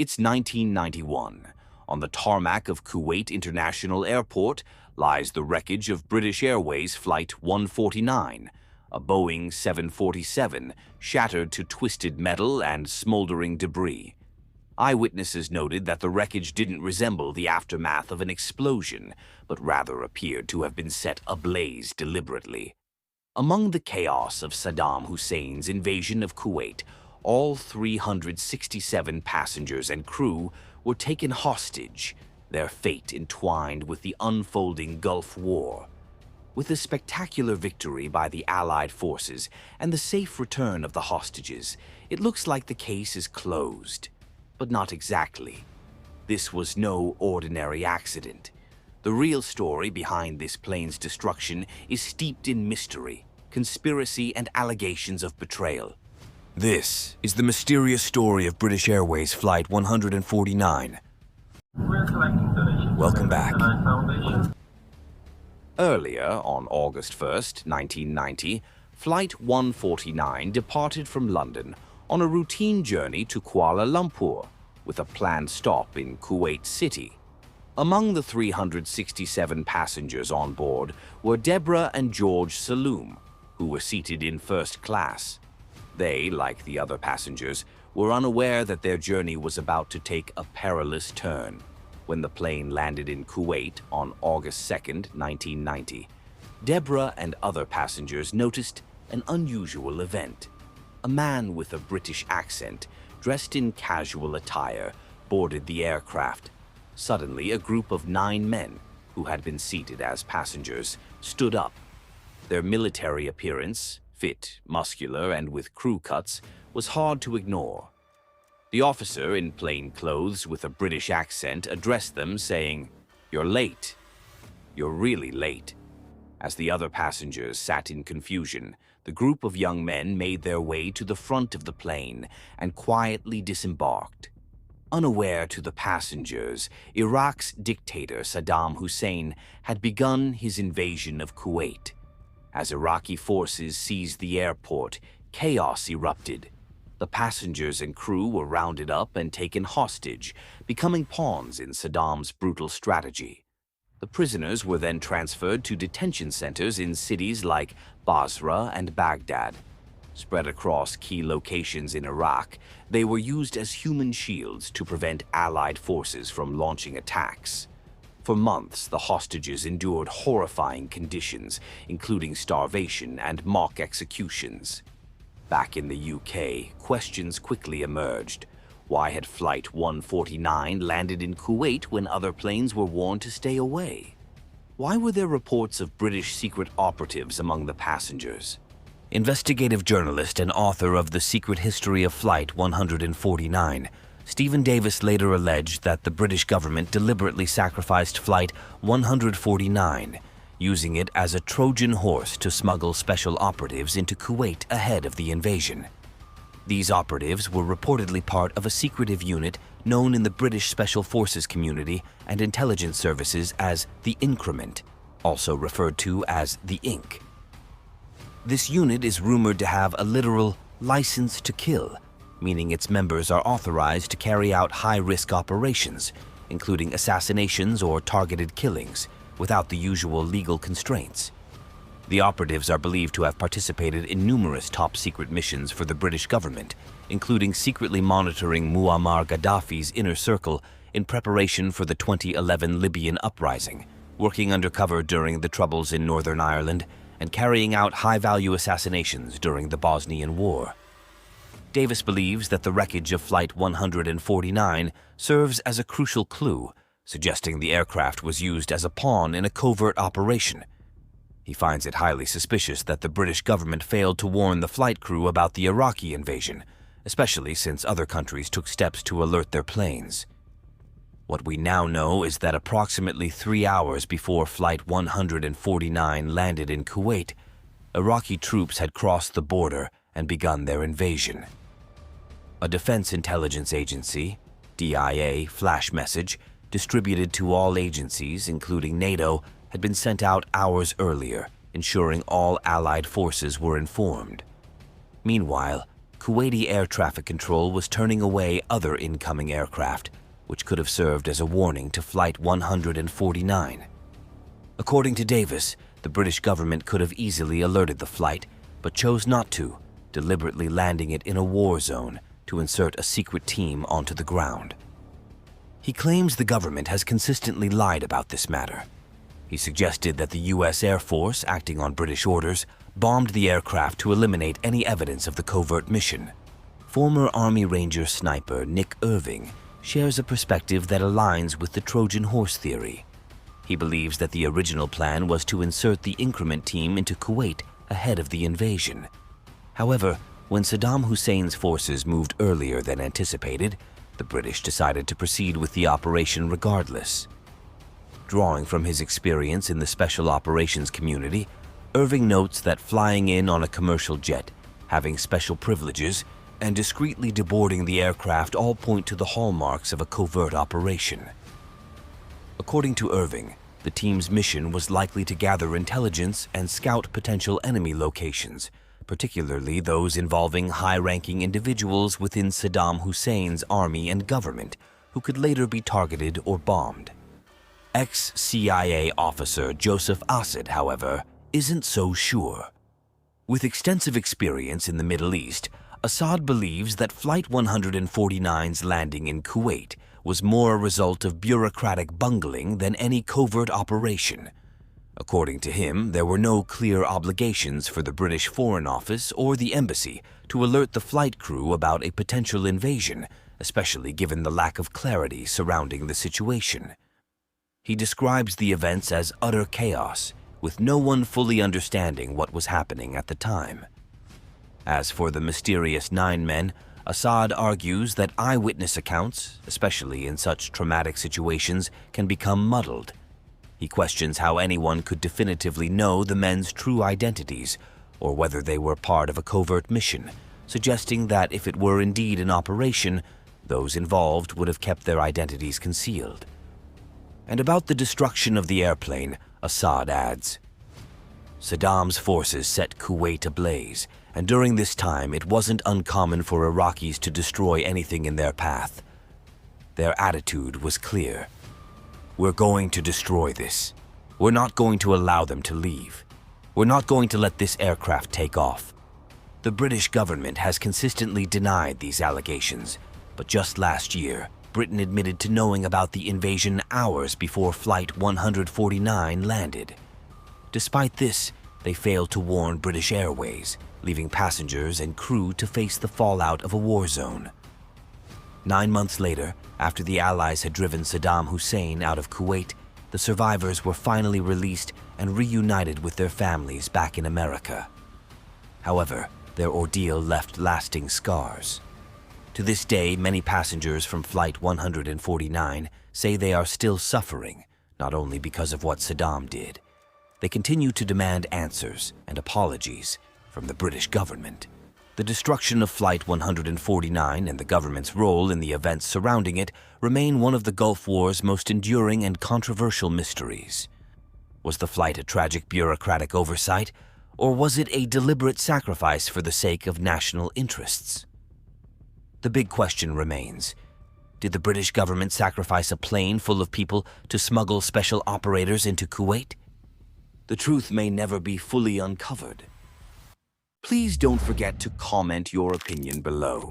It's 1991. On the tarmac of Kuwait International Airport lies the wreckage of British Airways Flight 149, a Boeing 747 shattered to twisted metal and smoldering debris. Eyewitnesses noted that the wreckage didn't resemble the aftermath of an explosion, but rather appeared to have been set ablaze deliberately. Among the chaos of Saddam Hussein's invasion of Kuwait, all 367 passengers and crew were taken hostage, their fate entwined with the unfolding Gulf War. With a spectacular victory by the Allied forces and the safe return of the hostages, it looks like the case is closed. But not exactly. This was no ordinary accident. The real story behind this plane's destruction is steeped in mystery, conspiracy, and allegations of betrayal. This is the mysterious story of British Airways Flight 149. Welcome back. Earlier, on August 1st, 1990, Flight 149 departed from London on a routine journey to Kuala Lumpur, with a planned stop in Kuwait City. Among the 367 passengers on board were Deborah and George Saloom, who were seated in first class. They, like the other passengers, were unaware that their journey was about to take a perilous turn. When the plane landed in Kuwait on August 2nd, 1990, Deborah and other passengers noticed an unusual event. A man with a British accent, dressed in casual attire, boarded the aircraft. Suddenly, a group of 9 men, who had been seated as passengers, stood up. Their military appearance, fit, muscular, and with crew cuts, was hard to ignore. The officer in plain clothes with a British accent addressed them, saying, "You're late. You're really late." As the other passengers sat in confusion, the group of young men made their way to the front of the plane and quietly disembarked. Unaware to the passengers, Iraq's dictator Saddam Hussein had begun his invasion of Kuwait. As Iraqi forces seized the airport, chaos erupted. The passengers and crew were rounded up and taken hostage, becoming pawns in Saddam's brutal strategy. The prisoners were then transferred to detention centers in cities like Basra and Baghdad. Spread across key locations in Iraq, they were used as human shields to prevent Allied forces from launching attacks. For months, the hostages endured horrifying conditions, including starvation and mock executions. Back in the UK, questions quickly emerged. Why had Flight 149 landed in Kuwait when other planes were warned to stay away? Why were there reports of British secret operatives among the passengers? Investigative journalist and author of The Secret History of Flight 149, Stephen Davis later alleged that the British government deliberately sacrificed Flight 149, using it as a Trojan horse to smuggle special operatives into Kuwait ahead of the invasion. These operatives were reportedly part of a secretive unit known in the British Special Forces community and intelligence services as the Increment, also referred to as the Inc. This unit is rumored to have a literal license to kill, meaning its members are authorized to carry out high-risk operations, including assassinations or targeted killings, without the usual legal constraints. The operatives are believed to have participated in numerous top-secret missions for the British government, including secretly monitoring Muammar Gaddafi's inner circle in preparation for the 2011 Libyan uprising, working undercover during the Troubles in Northern Ireland, and carrying out high-value assassinations during the Bosnian War. Davis believes that the wreckage of Flight 149 serves as a crucial clue, suggesting the aircraft was used as a pawn in a covert operation. He finds it highly suspicious that the British government failed to warn the flight crew about the Iraqi invasion, especially since other countries took steps to alert their planes. What we now know is that approximately 3 hours before Flight 149 landed in Kuwait, Iraqi troops had crossed the border and begun their invasion. A Defense Intelligence Agency, DIA, flash message distributed to all agencies, including NATO, had been sent out hours earlier, ensuring all Allied forces were informed. Meanwhile, Kuwaiti air traffic control was turning away other incoming aircraft, which could have served as a warning to Flight 149. According to Davis, the British government could have easily alerted the flight, but chose not to, deliberately landing it in a war zone to insert a secret team onto the ground. He claims the government has consistently lied about this matter. He suggested that the U.S. Air Force, acting on British orders, bombed the aircraft to eliminate any evidence of the covert mission. Former Army Ranger sniper Nick Irving shares a perspective that aligns with the Trojan horse theory. He believes that the original plan was to insert the Increment team into Kuwait ahead of the invasion. However, when Saddam Hussein's forces moved earlier than anticipated, the British decided to proceed with the operation regardless. Drawing from his experience in the special operations community, Irving notes that flying in on a commercial jet, having special privileges, and discreetly deboarding the aircraft all point to the hallmarks of a covert operation. According to Irving, the team's mission was likely to gather intelligence and scout potential enemy locations, particularly those involving high-ranking individuals within Saddam Hussein's army and government, who could later be targeted or bombed. Ex-CIA officer Joseph Assad, however, isn't so sure. With extensive experience in the Middle East, Assad believes that Flight 149's landing in Kuwait was more a result of bureaucratic bungling than any covert operation. According to him, there were no clear obligations for the British Foreign Office or the embassy to alert the flight crew about a potential invasion, especially given the lack of clarity surrounding the situation. He describes the events as utter chaos, with no one fully understanding what was happening at the time. As for the mysterious 9 men, Assad argues that eyewitness accounts, especially in such traumatic situations, can become muddled. He questions how anyone could definitively know the men's true identities, or whether they were part of a covert mission, suggesting that if it were indeed an operation, those involved would have kept their identities concealed. And about the destruction of the airplane, Assad adds, Saddam's forces set Kuwait ablaze, and during this time it wasn't uncommon for Iraqis to destroy anything in their path. Their attitude was clear. We're going to destroy this. We're not going to allow them to leave. We're not going to let this aircraft take off. The British government has consistently denied these allegations, but just last year, Britain admitted to knowing about the invasion hours before Flight 149 landed. Despite this, they failed to warn British Airways, leaving passengers and crew to face the fallout of a war zone. 9 months later, after the Allies had driven Saddam Hussein out of Kuwait, the survivors were finally released and reunited with their families back in America. However, their ordeal left lasting scars. To this day, many passengers from Flight 149 say they are still suffering, not only because of what Saddam did. They continue to demand answers and apologies from the British government. The destruction of Flight 149 and the government's role in the events surrounding it remain one of the Gulf War's most enduring and controversial mysteries. Was the flight a tragic bureaucratic oversight, or was it a deliberate sacrifice for the sake of national interests? The big question remains, did the British government sacrifice a plane full of people to smuggle special operators into Kuwait? The truth may never be fully uncovered. Please don't forget to comment your opinion below.